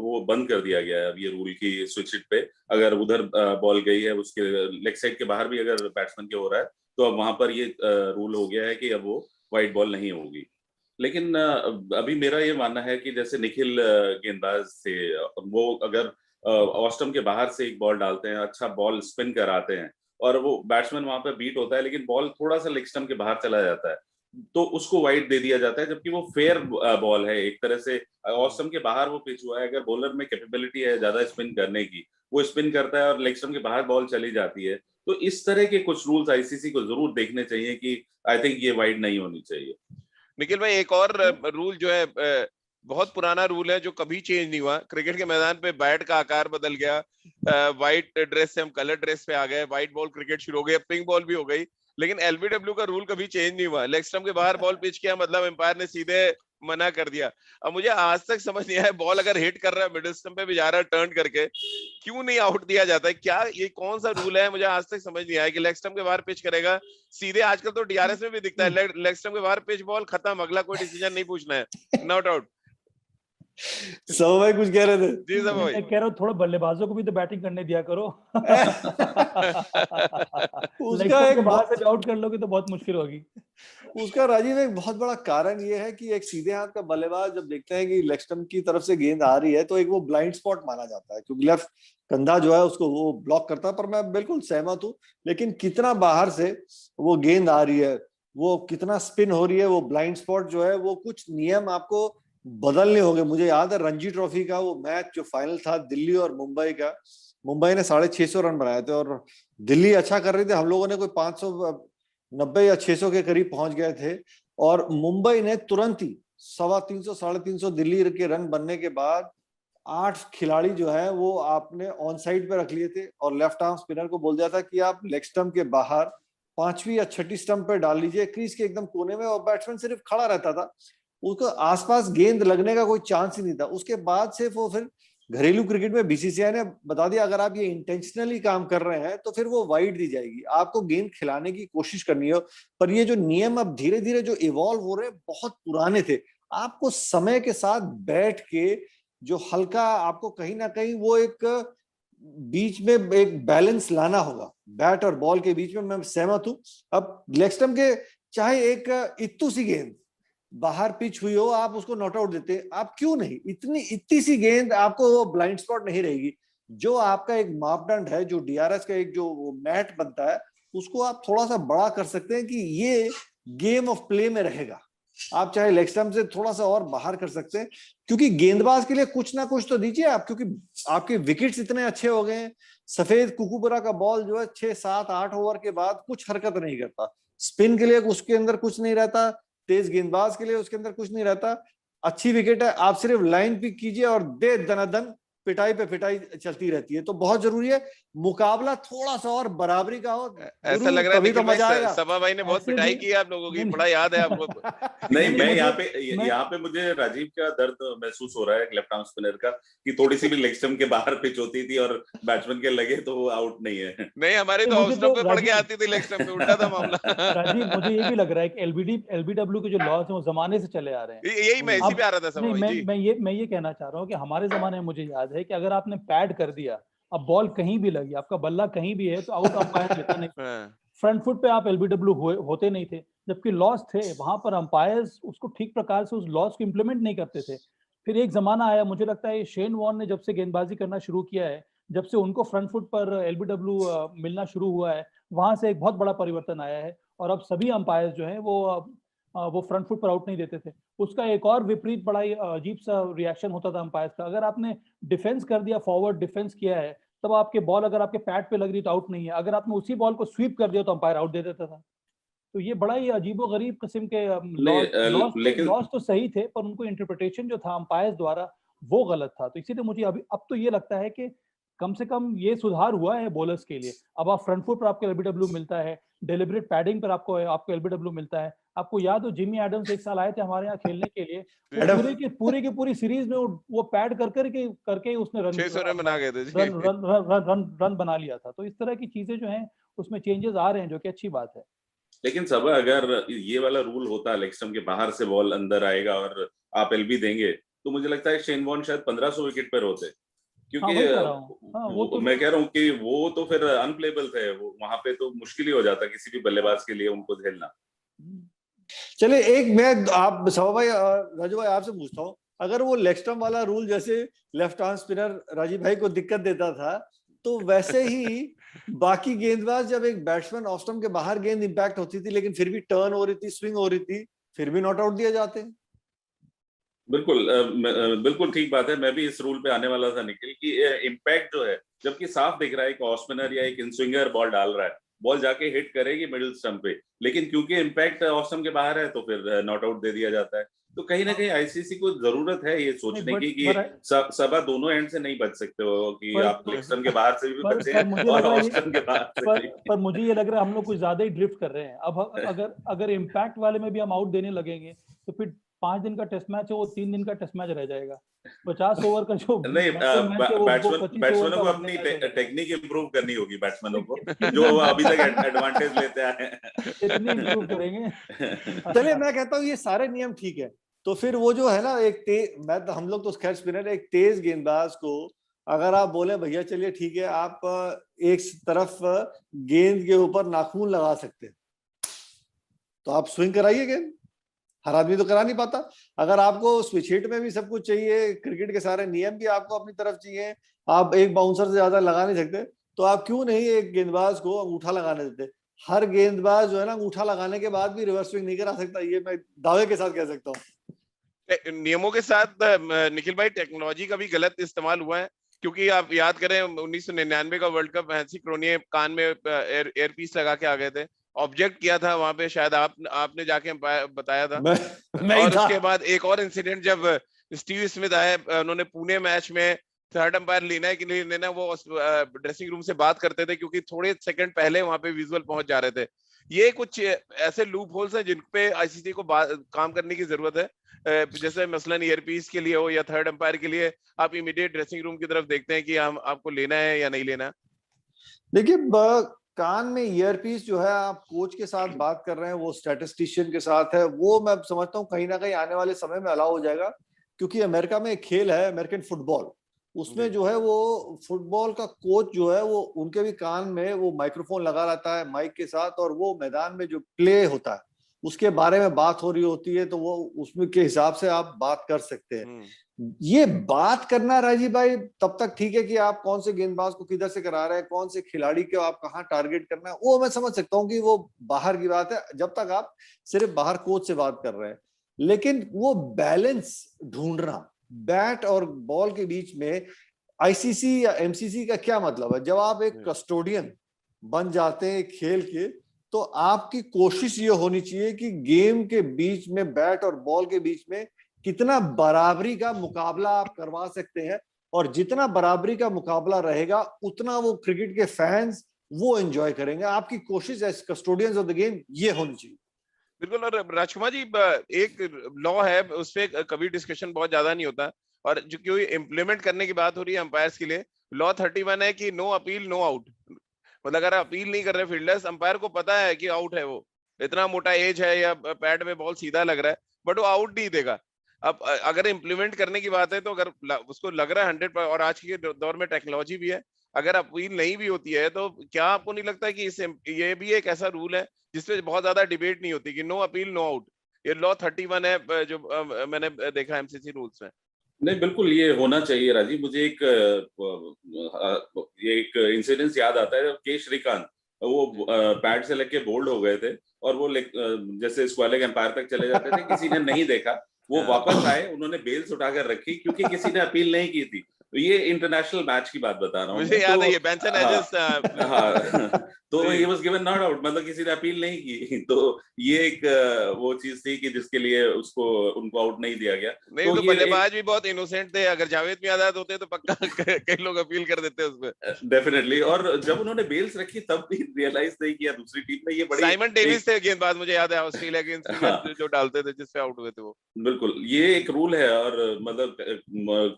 वो बंद कर दिया गया है अब ये रूल की। स्विच हिट पे अगर उधर बॉल गई है, उसके लेग साइड के बाहर भी अगर बैट्समैन के हो रहा है, तो अब वहां पर ये रूल हो गया है कि अब वो वाइड बॉल नहीं होगी। लेकिन अभी मेरा ये मानना है कि जैसे निखिल गेंदबाज थे, वो अगर ऑस्टम के बाहर से एक बॉल डालते हैं, अच्छा बॉल स्पिन कराते हैं और वो बैट्समैन वहां पे बीट होता है, लेकिन बॉल थोड़ा सा लेग स्टंप के बाहर चला जाता है, तो उसको वाइड दे दिया जाता है, जबकि वो फेयर बॉल है एक तरह से। ऑस्टम के बाहर वो पिच हुआ है, अगर बॉलर में कैपेबिलिटी है ज्यादा स्पिन करने की, वो स्पिन करता है और लेग स्टंप के बाहर बॉल चली जाती है। तो इस तरह के कुछ रूल्स आईसीसी को जरूर देखने चाहिए कि आई थिंक ये वाइड नहीं होनी चाहिए। निखिल भाई, एक और रूल जो है, बहुत पुराना रूल है जो कभी चेंज नहीं हुआ। क्रिकेट के मैदान पे बैट का आकार बदल गया, व्हाइट ड्रेस से हम कलर ड्रेस पे आ गए, व्हाइट बॉल क्रिकेट शुरू हो गई, पिंक बॉल भी हो गई, लेकिन एलबीडब्ल्यू का रूल कभी चेंज नहीं हुआ। लेग स्टंप के बाहर बॉल पिच किया मतलब एम्पायर ने सीधे मना कर दिया। अब मुझे आज तक समझ नहीं आया, बॉल अगर हिट कर रहा है, मिडिल स्टंप पे भी जा रहा है टर्न करके, क्यों नहीं आउट दिया जाता है? क्या ये कौन सा रूल है? मुझे आज तक समझ नहीं आया कि लेग स्टंप के बाहर पिच करेगा सीधे। आजकल तो डीआरएस में भी दिखता है, लेग स्टंप के बाहर पिच, बॉल खत्म, अगला कोई डिसीजन नहीं पूछना है, नॉट आउट। सब भाई कुछ कह रहे थे? जी सब भाई। मैं कह रहा हूँ थोड़ा बल्लेबाजों को भी तो बैटिंग करने दिया करो। लेग उसका स्टंप एक के बाहर से आउट कर लोगे तो बहुत मुश्किल होगी। उसका राजीव एक बहुत बड़ा कारण ये है कि एक सीधे हाथ का बल्लेबाज जब देखते हैं कि लेग स्टंप की तरफ से गेंद आ रही है, तो एक वो ब्लाइंड स्पॉट माना जाता है, क्योंकि लेफ्ट कंधा जो है उसको वो ब्लॉक करता है। पर मैं बिल्कुल सहमत हूँ, लेकिन कितना बाहर से वो गेंद आ रही है, वो कितना स्पिन हो रही है, वो ब्लाइंड स्पॉट जो है, वो कुछ नियम आपको बदलने होंगे। मुझे याद है रणजी ट्रॉफी का वो मैच जो फाइनल था दिल्ली और मुंबई का, मुंबई ने 650 रन बनाए थे और दिल्ली अच्छा कर रही थी, हम लोगों ने कोई 590 या 600 के करीब पहुंच गए थे, और मुंबई ने तुरंत ही 350 350 दिल्ली के रन बनने के बाद 8 खिलाड़ी जो है वो आपने ऑन साइड पे रख लिए थे, और लेफ्ट आर्म स्पिनर को बोल दिया था कि आप लेग स्टंप के बाहर 5वीं या 6ठी स्टंप पे डाल लीजिए, क्रीज के एकदम कोने में, और बैट्समैन सिर्फ खड़ा रहता था, उसको आसपास गेंद लगने का कोई चांस ही नहीं था। उसके बाद से वो फिर घरेलू क्रिकेट में बीसीसीआई ने बता दिया, अगर आप ये इंटेंशनली काम कर रहे हैं तो फिर वो वाइड दी जाएगी, आपको गेंद खिलाने की कोशिश करनी हो। पर ये जो नियम अब धीरे धीरे जो इवॉल्व हो रहे हैं, बहुत पुराने थे। आपको समय के साथ बैठ के जो हल्का, आपको कहीं ना कहीं वो एक बीच में एक बैलेंस लाना होगा बैट और बॉल के बीच में। मैं सहमत हूं। अब लेग स्टंप के चाहे एक इत्तू सी गेंद बाहर पिच हुई हो, आप उसको नॉट आउट देते, आप क्यों नहीं? इतनी सी गेंद आपको वो ब्लाइंड स्पॉट नहीं रहेगी। जो आपका एक मापदंड है, जो डीआरएस का एक जो मैट बनता है, उसको आप थोड़ा सा बड़ा कर सकते हैं कि ये गेम ऑफ प्ले में रहेगा। आप चाहे लेग स्टंप से थोड़ा सा और बाहर कर सकते हैं, क्योंकि गेंदबाज के लिए कुछ ना कुछ तो दीजिए आप, क्योंकि आपके विकेट्स इतने अच्छे हो गए हैं। सफेद कुकुबरा का बॉल जो है 6 7 8 ओवर के बाद कुछ हरकत नहीं करता, स्पिन के लिए उसके अंदर कुछ नहीं रहता, तेज गेंदबाज के लिए उसके अंदर कुछ नहीं रहता। अच्छी विकेट है, आप सिर्फ लाइन पिक कीजिए और दे दनादन, पिटाई पे पिटाई चलती रहती है। तो बहुत जरूरी है मुकाबला थोड़ा सा और बराबरी का हो, ऐसा लग रहा है तभी तो निखिल भाई, मजा आएगा। सभा भाई ने बहुत ऐसे पिटाई भी की है आप लोगों की, नहीं, बड़ा याद है आपको। नहीं, मैं मुझे- यहाँ पे मुझे राजीव का दर्द महसूस हो रहा है लेफ्ट आर्म स्पिनर का, कि थोड़ी सी भी लेग स्टंप के बाहर पिच होती थी और बैट्समैन के लगे तो वो आउट नहीं है। नहीं, हमारी तो मुझे ऑफ स्टंप पे पड़ के राजीव आती थी, लेग स्टंप पे उल्टा था मामला। राजीव, मुझे ये भी लग रहा है कि एलबीडब्ल्यू के जो लॉज हैं वो जमाने से चले आ रहे हैं। यही मैं इसी अब पे आ रहा था सभा नहीं, भाई मैं जी। मैं ये कहना चाह रहा हूँ कि हमारे जमाने में मुझे याद है कि अगर आपने पैड कर दिया, अब बॉल कहीं भी लगी, आपका बल्ला कहीं भी है, तो आउट अंपायर लेता नहीं। हाँ। फ्रंट फुट पे आप एलबीडब्ल्यू होते नहीं थे, जबकि लॉस थे वहां पर, अंपायर्स उसको ठीक प्रकार से उस लॉस को इम्प्लीमेंट नहीं करते थे। फिर एक जमाना आया, मुझे लगता है शेन वॉर्न ने जब से गेंदबाजी करना शुरू किया है, जब से उनको फ्रंट फुट पर एलबीडब्ल्यू मिलना शुरू हुआ है, वहां से एक बहुत बड़ा परिवर्तन आया है। और अब सभी अंपायर्स जो है वो फ्रंट फुट पर आउट नहीं देते थे। उसका एक और विपरीत बड़ा ही अजीब सा रिएक्शन होता था अंपायर्स का, अगर आपने डिफेंस कर दिया, फॉरवर्ड डिफेंस किया है, तब आपके बॉल अगर आपके पैड पे लग रही तो आउट नहीं है, अगर आपने उसी बॉल को स्वीप कर दिया तो अंपायर आउट दे देता था। तो ये बड़ा ही अजीबो गरीब किस्म के लेकिन लॉस तो सही थे, पर उनको इंटरप्रिटेशन जो था अंपायर्स द्वारा वो गलत था। तो इसीलिए मुझे अभी अब तो ये लगता है कि कम से कम ये सुधार हुआ है बॉलर्स के लिए। अब आप फ्रंट फुट पर आपको एलबीडब्ल्यू मिलता है, डेलिब्रेट पैडिंग पर आपको एलबीडब्ल्यू मिलता है। आपको याद हो जिमी एडम्स एक साल आए थे हमारे यहाँ खेलने के लिए, वो पूरी सीरीज में वो पैड करके उसने 600 रन बना गए थे जी। रन बना लिया था। तो इस तरह की चीजें जो हैं उसमें चेंजेस आ रहे हैं, जो कि अच्छी बात है। लेकिन सब अगर ये वाला रूल होता, लेग स्टंप के बाहर से बॉल अंदर आएगा और आप एलबी देंगे, तो मुझे लगता है शेन वॉर्न शायद 1500 विकेट पर होते, हाँ, क्योंकि वही कह रहा हूँ। हाँ, वो तो मैं कह रहा हूँ कि वो तो फिर अनप्लेबल थे, वो वहां पे तो मुश्किल ही हो जाता किसी भी बल्लेबाज के लिए उनको झेलना। चलिए एक मैं आप सवा भाई राजू भाई आपसे पूछता हूँ, अगर वो लेग स्टंप वाला रूल जैसे लेफ्ट आर्म स्पिनर राजीव भाई को दिक्कत देता था, तो वैसे ही बाकी गेंदबाज जब एक बैट्समैन ऑफ स्टंप के बाहर गेंद इंपैक्ट होती थी लेकिन फिर भी टर्न हो रही थी, स्विंग हो रही थी, फिर भी नॉट आउट दिए जाते हैं। बिल्कुल बिल्कुल ठीक बात है। मैं भी इस रूल पे आने वाला था निखिल कि इम्पैक्ट जो है, जबकि साफ दिख रहा है एक ऑफ स्पिनर या एक इन स्विंगर बॉल डाल रहा है, बॉल जाके हिट करेगी मिडिल स्टंप पे, लेकिन क्योंकि इम्पैक्ट ऑफ स्टंप के बाहर है तो फिर नॉट आउट दे दिया जाता है। तो कहीं ना कहीं आईसीसी को जरूरत है ये सोचने की कि सभा दोनों एंड से नहीं बच सकते हो कि आप लेग स्टंप के बाहर से भी बचे मुझे और लग रहा ऑफ है स्टंप के बाहर से पर मुझे ये लग रहा है हम लोग कुछ ज्यादा ही ड्रिफ्ट कर रहे हैं। अब अगर इम्पैक्ट वाले में भी हम आउट देने लगेंगे तो फिर 5 दिन का टेस्ट मैच है वो 3 दिन का टेस्ट मैच रह जाएगा। 50 ओवर का जो नहीं, मैच है वो 25 ओवर बैट्समैनों का को वनडे अपनी मैच हो जाएगा। टेक्निक इंप्रूव करनी होगी बैट्समैनों को, कितनी जो अभी तक एडवांटेज लेते आए हैं। कितनी इंप्रूव करेंगे। चलिए मैं कहता हूँ ये सारे नियम ठीक है, तो फिर वो जो है ना एक मैं तो हम लोग तो खैर स्पिनर, एक तेज गेंदबाज को अगर आप बोले भैया चलिए ठीक है आप एक तरफ गेंद के ऊपर नाखून लगा सकते हैं तो आप स्विंग कराइए गेंद, हर आदमी तो करा नहीं पाता। अगर आपको स्विच हिट में भी सब कुछ चाहिए, क्रिकेट के सारे नियम भी आपको अपनी तरफ चाहिए, आप एक बाउंसर से ज्यादा लगा नहीं सकते, तो आप क्यों नहीं एक गेंदबाज को अंगूठा लगाने देते। हर गेंदबाज जो है ना अंगूठा लगाने के बाद भी रिवर्स स्विंग नहीं करा सकता, ये मैं दावे के साथ कह सकता हूँ। नियमों के साथ निखिल भाई टेक्नोलॉजी का भी गलत इस्तेमाल हुआ है, क्योंकि आप याद करें 1999 का वर्ल्ड कप हैंसी क्रोनिये कान में एयर पीस लगा के आ गए थे, ऑब्जेक्ट किया था वहां पे, शायद आपने जाके बताया था। मैं और उसके बाद एक और इंसिडेंट जब स्टीव स्मिथ आए, उन्होंने पुणे मैच में थर्ड अंपायर लेना है कि नहीं लेना, वो ड्रेसिंग रूम से बात करते थे क्योंकि थोड़े सेकंड पहले वहां पे विजुअल पहुंच जा रहे थे। ये कुछ ऐसे लूप होल्स हैं जिन पे आईसीसी को काम करने की जरूरत है। जैसे मसलन ईयरपीस के लिए हो या थर्ड अंपायर के लिए, आप इमीडिएट ड्रेसिंग रूम की तरफ देखते हैं कि हम आपको लेना है या नहीं लेना। देखिए कान में ईयरपीस जो है आप कोच के साथ बात कर रहे हैं, वो स्टैटिस्टिशियन के साथ है, वो मैं समझता हूँ कहीं ना कहीं आने वाले समय में अलाउ हो जाएगा, क्योंकि अमेरिका में एक खेल है अमेरिकन फुटबॉल, उसमें जो है वो फुटबॉल का कोच जो है वो उनके भी कान में वो माइक्रोफोन लगा रहता है माइक के साथ, और वो मैदान में जो प्ले होता है उसके बारे में बात हो रही होती है, तो वो उसमें के हिसाब से आप बात कर सकते हैं। ये बात करना राजीव भाई तब तक ठीक है कि आप कौन से गेंदबाज को किधर से करा रहे हैं, कौन से खिलाड़ी को आप कहाँ टारगेट करना है, वो मैं समझ सकता हूँ कि वो बाहर की बात है, जब तक आप सिर्फ बाहर कोच से बात कर रहे हैं। लेकिन वो बैलेंस ढूंढना बैट और बॉल के बीच में, आईसीसी या एमसीसी का क्या मतलब है, जब आप एक कस्टोडियन बन जाते हैं खेल के, तो आपकी कोशिश ये होनी चाहिए कि गेम के बीच में, बैट और बॉल के बीच में कितना बराबरी का मुकाबला आप करवा सकते हैं, और जितना बराबरी का मुकाबला रहेगा उतना वो क्रिकेट के फैंस वो एंजॉय करेंगे। आपकी कोशिश as custodians of the game ये होनी चाहिए। बिल्कुल। और राजकुमार जी, एक लॉ है उस पर कभी डिस्कशन बहुत ज्यादा नहीं होता, और जो क्यों इम्प्लीमेंट करने की बात हो रही है अंपायर्स के लिए, लॉ 31 है कि नो अपील नो आउट। मतलब अगर अपील नहीं कर रहे फील्डर्स, अंपायर को पता है कि आउट है, वो इतना मोटा एज है या पैड में बॉल सीधा लग रहा है, बट वो आउट नहीं देगा। अब अगर इम्प्लीमेंट करने की बात है तो अगर उसको लग रहा है 100, और आज के दौर में टेक्नोलॉजी भी है, अगर अपील नहीं भी होती है तो क्या आपको नहीं लगता कि ये भी एक ऐसा रूल है जिसपे बहुत ज्यादा डिबेट नहीं होती कि नो अपील नो आउट? ये लॉ 31 है जो मैंने देखा एमसीसी रूल्स में। नहीं, बिल्कुल ये होना चाहिए राजीव। मुझे ये एक इंसिडेंस याद आता है, के श्रीकांत वो पैड से लेके बोल्ड हो गए थे, और वो जैसे स्क्वायर एम्पायर तक चले जाते थे, किसी ने नहीं देखा, वो वापस आए, उन्होंने बेल्स उठाकर रखी क्योंकि किसी ने अपील नहीं की थी। तो ये इंटरनेशनल मैच की बात बता रहा हूँ, मुझे याद है ये बेंसन एजेस। हाँ तो he was given not out, मतलब किसी ने अपील नहीं की, तो ये एक वो चीज थी कि जिसके लिए उनको आउट नहीं दिया गया। नहीं तो बल्लेबाज भी बहुत इनोसेंट थे, अगर जावेद भी आजाद होते तो पक्का कई लोग अपील कर देते उसमें। डेफिनेटली। और जब उन्होंने बेल्स रखी तब भी रियलाइज नहीं किया दूसरी टीम ने। ये बड़ी साइमन डेविस थे गेंदबाज, मुझे याद है, ऑस्ट्रेलिया के स्पिनर जो डालते थे जिससे आउट हुए थे वो। बिल्कुल, ये एक रूल है, और मतलब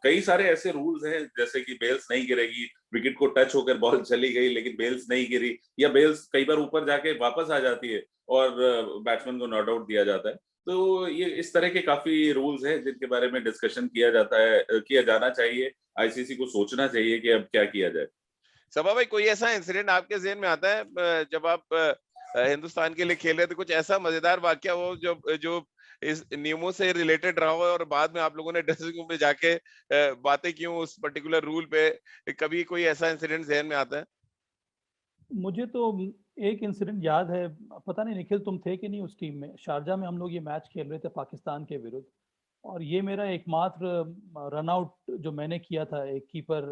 कई सारे ऐसे रूल्स हैं, जैसे कि बेल्स नहीं गिरेगी, विकेट को टच होकर बॉल चली गई लेकिन बेल्स नहीं गिरी, या बेल्स कई बार ऊपर जाके वापस आ जाती है और बैट्समैन को नॉट आउट दिया जाता है। तो ये इस तरह के काफी रूल्स हैं जिनके बारे में डिस्कशन किया जाना चाहिए। आईसीसी को सोचना चाहिए कि अब क्या किया जाए। सबा भाई, कोई ऐसा इंसिडेंट आपके ज़हन में आता है जब आप हिंदुस्तान के लिए खेल रहे थे, कुछ ऐसा मजेदार वाकया हो जो जो इस नियमों से रिलेटेड रहा हो और बाद में आप लोगों ने ड्रेसिंग रूम में जाके बातें की उस पर्टिकुलर रूल पे, कभी कोई ऐसा इंसिडेंट ज़हन में आता है? मुझे तो एक इंसिडेंट याद है, पता नहीं निखिल तुम थे कि नहीं उस टीम में। शारजा में हम लोग ये मैच खेल रहे थे पाकिस्तान के विरुद्ध, और ये मेरा एकमात्र रन आउट जो मैंने किया था एक कीपर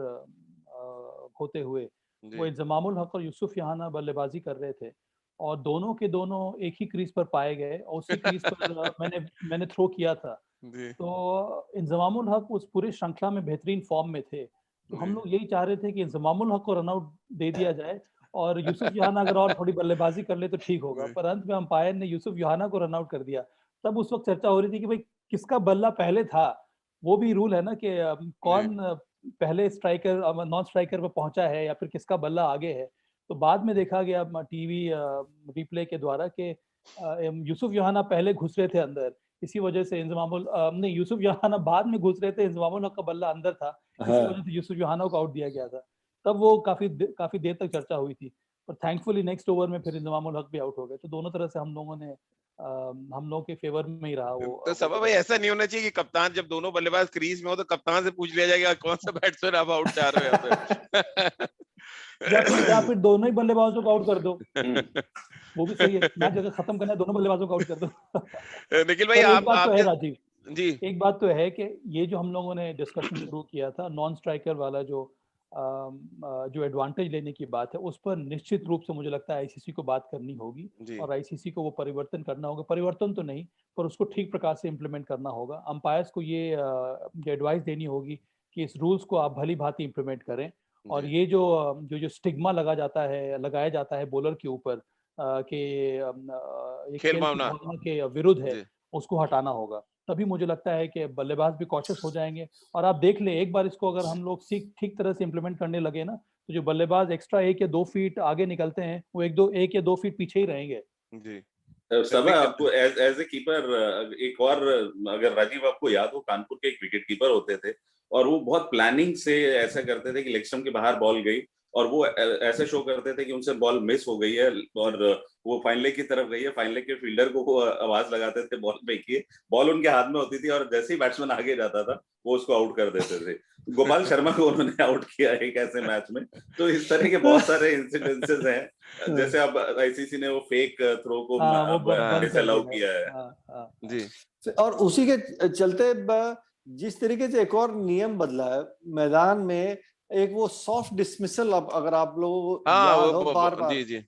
होते हुए। जी। वो इंजमामुल हक और यूसुफ यहाना बल्लेबाजी कर रहे थे, और दोनों के दोनों एक ही क्रीज पर पाए गए, और उसी क्रीज पर मैंने थ्रो किया था। जी। तो इंजमामुल हक उस पूरे श्रृंखला में बेहतरीन फॉर्म में थे, तो हम जी। लोग यही चाह रहे थे कि इंजमामुल हक को रन आउट दे दिया जाए, और यूसुफ यहाना अगर और थोड़ी बल्लेबाजी कर ले तो ठीक होगा। जी। पर अंत में अंपायर ने यूसुफ यहाना को रन आउट कर दिया। तब उस वक्त चर्चा हो रही थी कि भाई किसका बल्ला पहले था। वो भी रूल है ना कि कौन पहले स्ट्राइकर नॉन स्ट्राइकर पे पहुंचा है, या फिर किसका बल्ला आगे है। तो बाद में देखा गया टीवी रिप्ले के द्वारा कि यूसुफ यहाना पहले घुस रहे थे अंदर, इसी वजह से नहीं, यूसुफ यहाना बाद में घुस रहे थे, इंजमामुल हक का बल्ला अंदर था, इसी वजह से यूसुफ यहाना को आउट दिया गया था। तब वो काफी देर तक चर्चा हुई थी, पर थैंकफुली नेक्स्ट ओवर में फिर इंजमामुल हक भी आउट हो गए। तो दोनों तरह से हम लोगों के फेवर में ही रहा वो। तो सबा भाई, ऐसा नहीं होना चाहिए कि कप्तान जब दोनों बल्लेबाज क्रीज में हो तो कप्तान से पूछ लिया जाएगा कौन सा बैट्समैन आप आउट चाह रहे हो यहाँ पे? या फिर दोनों ही बल्लेबाजों को आउट कर दो, वो भी सही है। मैच अगर खत्म करना है दोनों बल्लेबाजों को आउट कर दो। निखिल भाई, पर एक आप बात तो है राजीव, जी एक बात तो है कि ये जो हम लोगों ने डिस्कशन शुरू किया था नॉन स्ट्राइकर वाला, जो एडवांटेज लेने की बात है, उस पर निश्चित रूप से मुझे लगता है आईसीसी को बात करनी होगी, जी और आईसीसी को वो परिवर्तन करना होगा। परिवर्तन तो नहीं, पर उसको ठीक प्रकार से इम्प्लीमेंट करना होगा। अंपायर्स को ये एडवाइस देनी होगी कि इस रूल्स को आप भली भांति इम्प्लीमेंट करें, और जी। ये जो स्टिग्मा लगाया जाता है बॉलर के ऊपर कि ये खेल खेल की भावना। भावना के विरुद्ध है, जी उसको हटाना होगा। तभी मुझे लगता है कि बल्लेबाज भी कॉशियस हो जाएंगे। और आप देख ले, एक बार इसको अगर हम लोग ठीक तरह से इम्प्लीमेंट करने लगे ना, तो जो बल्लेबाज एक्स्ट्रा 1 या 2 फीट आगे निकलते हैं, वो 1 या 2 फीट पीछे ही रहेंगे। जी। सबा, आपको एज ए कीपर एक और, अगर राजीव आपको याद हो, कानपुर के एक विकेट कीपर होते थे और वो बहुत प्लानिंग से ऐसा करते थे कि लेग स्टंप के बाहर बॉल गई और वो ऐसे शो करते थे कि उनसे बॉल मिस हो गई है और वो फाइन लेग की तरफ गई है। फाइन लेग के फील्डर को वो आवाज लगाते थे बॉल फेंकिए, बॉल उनके हाथ में होती थी और जैसे ही बैट्समैन आगे जाता था वो उसको आउट कर देते थे। गोपाल शर्मा को उन्होंने आउट किया एक ऐसे मैच में। तो इस तरह के बहुत सारे इंसिडेंसेस हैं। जैसे अब आईसीसी ने वो फेक थ्रो को डिसअलाउ किया है। जी। और उसी के चलते जिस तरीके से एक और नियम बदला है मैदान में, एक वो सॉफ्ट डिसमिसल, अब अगर आप लोगों को याद हो बार बार जी जी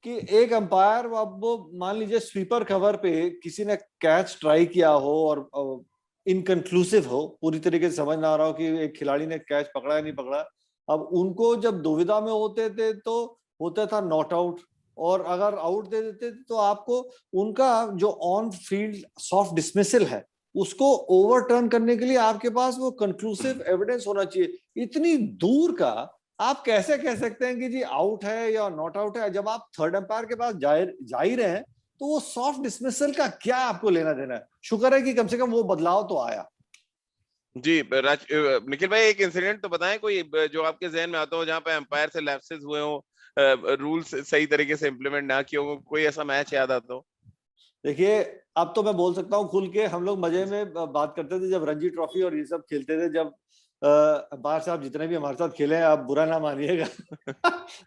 कि एक अंपायर, अब वो मान लीजिए स्वीपर कवर पे किसी ने कैच ट्राई किया हो और इनकंक्लूसिव हो, पूरी तरीके से समझ ना आ रहा हो कि एक खिलाड़ी ने कैच पकड़ा या नहीं पकड़ा, अब उनको जब दुविधा में होते थे तो होता था नॉट आउट, और अगर आउट दे देते तो आपको उनका जो ऑन फील्ड सॉफ्ट डिसमिसल है उसको ओवरटर्न करने के लिए आपके पास वो कंक्लूसिव एविडेंस होना चाहिए। इतनी दूर का आप कैसे कह सकते हैं कि जी आउट है या नॉट आउट है, जब आप थर्ड अंपायर के पास जा ही रहे हैं तो वो सॉफ्ट डिसमिसल का क्या आपको लेना देना है। शुक्र है कि कम से कम वो बदलाव तो आया। जी। निखिल भाई, एक इंसिडेंट तो बताएं कोई जो आपके जहन में आता हो जहां पे अंपायर से लैप्सेस हुए हो, रूल्स सही तरीके से इम्प्लीमेंट ना किए हो, कोई ऐसा मैच याद आता हो? देखिए, अब तो मैं बोल सकता हूँ खुल के, हम लोग मजे में बात करते थे जब रणजी ट्रॉफी और ये सब खेलते थे, जब अंपायर साहब जितने भी हमारे साथ खेले हैं, आप बुरा ना मानिएगा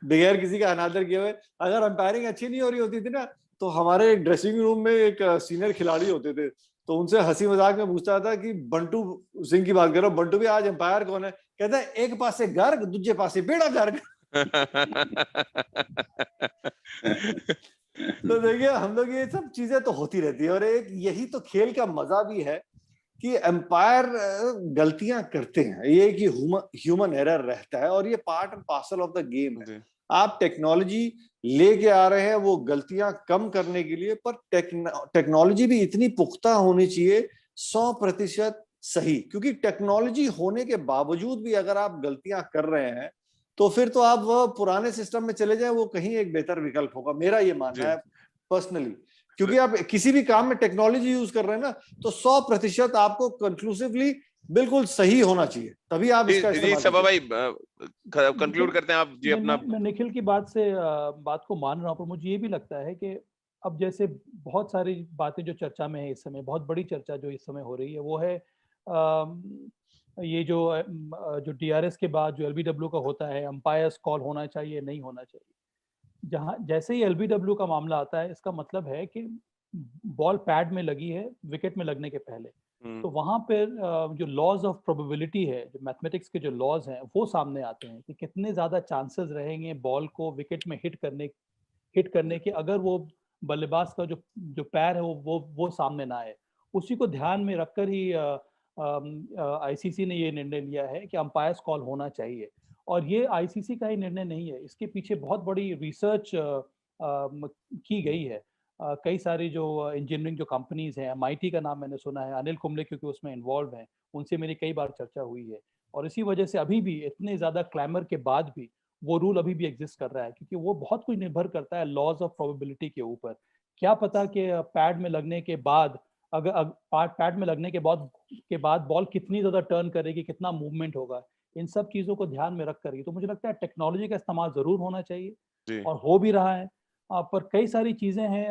बगैर किसी का अनादर किए हुए, अगर अंपायरिंग अच्छी नहीं हो रही होती थी ना, तो हमारे ड्रेसिंग रूम में एक सीनियर खिलाड़ी होते थे, तो उनसे हंसी मजाक में पूछता था कि बंटू सिंह की बात करो, बंटू भी आज अंपायर कौन है? कहता है एक पासे गर्ग, दूजे पासे बेड़ा गर्ग तो देखिए, हम लोग ये सब चीजें तो होती रहती है, और एक यही तो खेल का मजा भी है कि एम्पायर गलतियां करते हैं, ये कि ह्यूमन एरर रहता है, और ये part and parcel of the game है। आप टेक्नोलॉजी लेके आ रहे हैं वो गलतियां कम करने के लिए, पर टेक्नोलॉजी भी इतनी पुख्ता होनी चाहिए 100% सही, क्योंकि टेक्नोलॉजी होने के बावजूद भी अगर आप गलतियां कर रहे हैं तो फिर तो आप वह पुराने सिस्टम में चले जाएं, वो कहीं एक बेहतर विकल्प होगा, मेरा ये मानना है पर्सनली। क्योंकि आप किसी भी काम में टेक्नोलॉजी यूज कर रहे हैं ना, तो 100% आपको कंक्लूसिवली बिल्कुल सही होना चाहिए, तभी आप इसका जी इस्तेमाल सबा कीजिए। भाई कंक्लूड करते हैं आप जी अपना। मैं निखिल की बात से बात को मान रहा हूँ, पर मुझे ये भी लगता है कि अब जैसे बहुत सारी बातें जो चर्चा में है इस समय, बहुत बड़ी चर्चा जो इस समय हो रही है वो है ये जो डीआरएस के बाद जो एलबीडब्ल्यू का होता है, अंपायर्स कॉल होना चाहिए नहीं होना चाहिए। जहाँ जैसे ही एलबीडब्ल्यू का मामला आता है, इसका मतलब है कि बॉल पैड में लगी है विकेट में लगने के पहले, तो वहां पर जो लॉज ऑफ प्रोबेबिलिटी है, जो मैथमेटिक्स के जो लॉज हैं वो सामने आते हैं कि कितने ज्यादा चांसेस रहेंगे बॉल को विकेट में हिट करने के, अगर वो बल्लेबाज का जो जो पैर है वो सामने ना आए। उसी को ध्यान में रखकर ही आईसीसी ने ये निर्णय लिया है कि अंपायर्स कॉल होना चाहिए। और ये आईसीसी का ही निर्णय नहीं है, इसके पीछे बहुत बड़ी रिसर्च की गई है। कई सारी जो इंजीनियरिंग जो कंपनीज हैं, एमआईटी का नाम मैंने सुना है, अनिल कुंबले क्योंकि उसमें इन्वॉल्व हैं, उनसे मेरी कई बार चर्चा हुई है। और इसी वजह से अभी भी इतने ज्यादा क्लैमर के बाद भी वो रूल अभी भी एग्जिस्ट कर रहा है, क्योंकि वो बहुत कुछ निर्भर करता है लॉज ऑफ प्रोबेबिलिटी के ऊपर। क्या पता कि पैड में लगने के बाद, अगर पैड में लगने के बाद बॉल कितनी ज्यादा टर्न करेगी, कितना मूवमेंट होगा, इन सब चीजों को ध्यान में रख कर ही तो मुझे लगता है टेक्नोलॉजी का इस्तेमाल जरूर होना चाहिए और हो भी रहा है। पर कई सारी चीजें हैं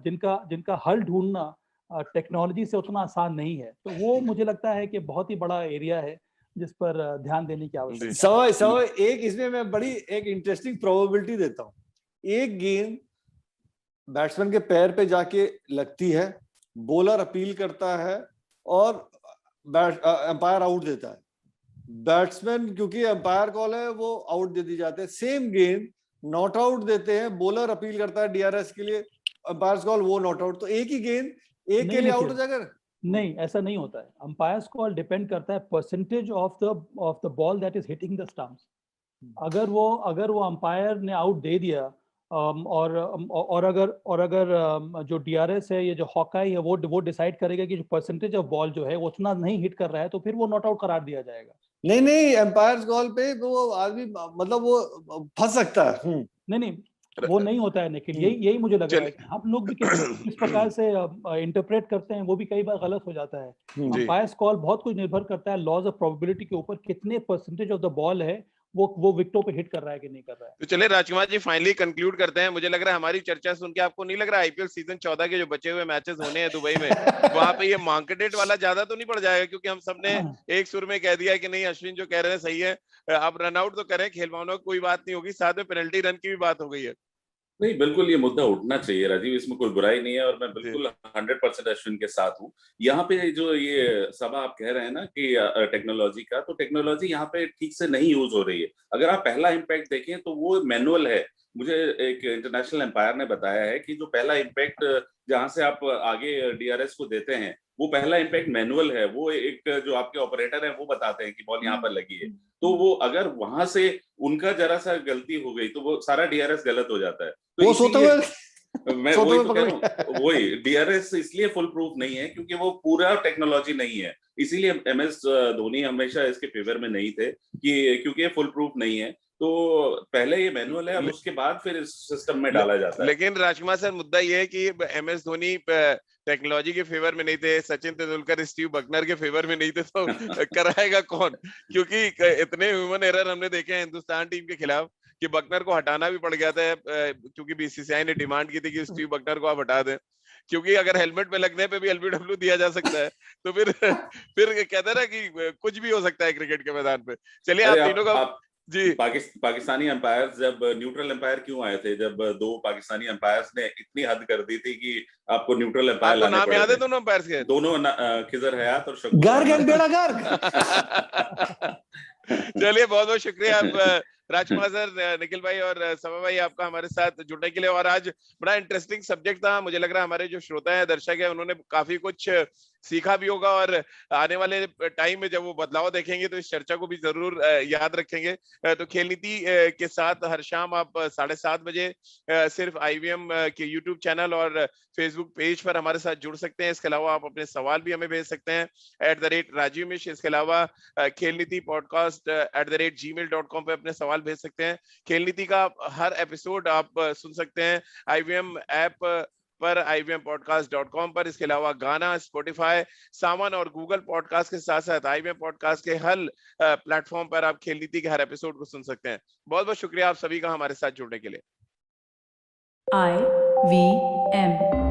जिनका हल ढूंढना टेक्नोलॉजी से उतना आसान नहीं है, तो वो मुझे लगता है कि बहुत ही बड़ा एरिया है जिस पर ध्यान देने की आवश्यकता है। समय एक इसमें मैं बड़ी एक इंटरेस्टिंग प्रोबेबिलिटी देता हूँ। एक गेंद बैट्समैन के पैर पे जाके लगती है, बॉलर अपील करता है और अंपायर आउट देता है। बैट्समैन क्योंकि अंपायर कॉल है वो आउट दे दी जाते हैं। सेम गेंद नॉट आउट देते हैं, बॉलर अपील करता है डीआरएस के लिए, अंपायर कॉल वो नॉट आउट, तो एक ही गेंद एक के लिए आउट हो जाएगा। नहीं, ऐसा नहीं होता है। अंपायर्स कॉल डिपेंड करता है percentage of the ball that is hitting the stumps. अगर वो अंपायर ने आउट दे दिया और अगर जो डीआरएस है, ये जो हॉकाई है, वो डिसाइड करेगा कि जो परसेंटेज ऑफ बॉल जो है वो उतना नहीं हिट कर रहा है, तो फिर वो नॉट आउट करार दिया जाएगा। नहीं, एम्पायर कॉल पे वो आदमी मतलब वो फंस सकता है। नहीं, वो नहीं होता है निखिल। यही मुझे लग रहा है कि हम लोग भी किस प्रकार से इंटरप्रेट करते हैं वो भी कई बार गलत हो जाता है। अंपायर्स कॉल बहुत कुछ निर्भर करता है लॉज ऑफ प्रोबेबिलिटी के ऊपर, कितने परसेंटेज ऑफ द बॉल है वो विकेटों पे हिट कर रहा है कि नहीं कर रहा है। तो चलिए राजकुमार जी फाइनली कंक्लूड करते हैं। मुझे लग रहा है हमारी चर्चा सुन के आपको नहीं लग रहा आईपीएल सीजन 14 के जो बचे हुए मैचेस होने हैं दुबई में, वहां पे ये मार्केटेड वाला ज्यादा तो नहीं पड़ जाएगा? क्योंकि हम सबने एक सुर में कह दिया कि नहीं, अश्विन जो कह रहे हैं सही है, आप रन आउट तो करें, खेल भावना कोई बात नहीं होगी, साथ में पेनल्टी रन की भी बात हो गई है। नहीं, बिल्कुल ये मुद्दा उठना चाहिए राजीव, इसमें कोई बुराई नहीं है और मैं बिल्कुल 100% अश्विन के साथ हूँ। यहाँ पे जो ये सभा आप कह रहे हैं ना कि टेक्नोलॉजी का, तो टेक्नोलॉजी यहाँ पे ठीक से नहीं यूज हो रही है। अगर आप पहला इम्पैक्ट देखें तो वो मैनुअल है। मुझे एक इंटरनेशनल एम्पायर ने बताया है कि जो पहला इम्पैक्ट जहां से आप आगे डीआरएस को देते हैं, वो पहला इम्पैक्ट मैनुअल है। वो एक जो आपके ऑपरेटर है वो बताते हैं कि बॉल यहाँ पर लगी है, तो वो अगर वहां से उनका जरा सा गलती हो गई तो वो सारा डीआरएस गलत हो जाता है। तो इसीलिए मैं वही तो कह रहा हूँ, वही डीआरएस इसलिए फुल प्रूफ नहीं है क्योंकि वो पूरा टेक्नोलॉजी नहीं है। इसीलिए एमएस धोनी हमेशा इसके फेवर में नहीं थे कि क्योंकि ये फुल प्रूफ नहीं है। तो पहले ये मैनुअल है, अब उसके बाद फिर इस सिस्टम में डाला जाता है। लेकिन राजकुमार सर मुद्दा ये है कि एमएस धोनी टेक्नोलॉजी के फेवर में नहीं थे, सचिन तेंदुलकर स्टीव बकनर के फेवर में नहीं थे, तो कराएगा कौन? क्योंकि इतने ह्यूमन एरर हमने देखे हैं हिंदुस्तान टीम के खिलाफ कि बकनर को हटाना भी पड़ गया था, क्योंकि बीसीसीआई ने डिमांड की थी कि स्टीव बकनर को आप हटा दें, क्योंकि अगर हेलमेट में लगने पे भी एलबीडब्ल्यू दिया जा सकता है, तो फिर कहते हैं ना कि कुछ भी हो सकता है क्रिकेट के मैदान पे। चलिए आप तीनों का जी। पाकिस्तानी अंपायर जब न्यूट्रल अंपायर क्यों आए थे? जब दो पाकिस्तानी अंपायर्स ने इतनी हद कर दी थी कि आपको न्यूट्रल अंपायर लाने पड़े। नाम याद है दोनों अंपायर्स के? दोनों खिजर हयात और गर्ग। चलिए बहुत बहुत शुक्रिया आप राजकुमार सर, निखिल भाई और सभा भाई, आपका हमारे साथ जुड़ने के लिए। और आज बड़ा इंटरेस्टिंग सब्जेक्ट था, मुझे लग रहा है हमारे जो श्रोता है, दर्शक है, उन्होंने काफी कुछ सीखा भी होगा और आने वाले टाइम में जब वो बदलाव देखेंगे तो इस चर्चा को भी जरूर याद रखेंगे। तो खेल नीति के साथ हर शाम आप 7:30 बजे सिर्फ IVM के यूट्यूब चैनल और फेसबुक पेज पर हमारे साथ जुड़ सकते हैं। इसके अलावा आप अपने सवाल भी हमें भेज सकते हैं @राजीव मिश्र। इसके अलावा खेल नीति पॉडकास्ट @gmail.com पे अपने सवाल भेज सकते हैं। खेल नीति का हर एपिसोड आप सुन सकते हैं IVM ऐप पर, ivmpodcast.com पर। इसके अलावा गाना, स्पॉटिफाई, सावन और गूगल पॉडकास्ट के साथ साथ IVM पॉडकास्ट के हर प्लेटफॉर्म पर आप खेल नीति के हर एपिसोड को सुन सकते हैं। बहुत बहुत शुक्रिया आप सभी का हमारे साथ जुड़ने के लिए। IVM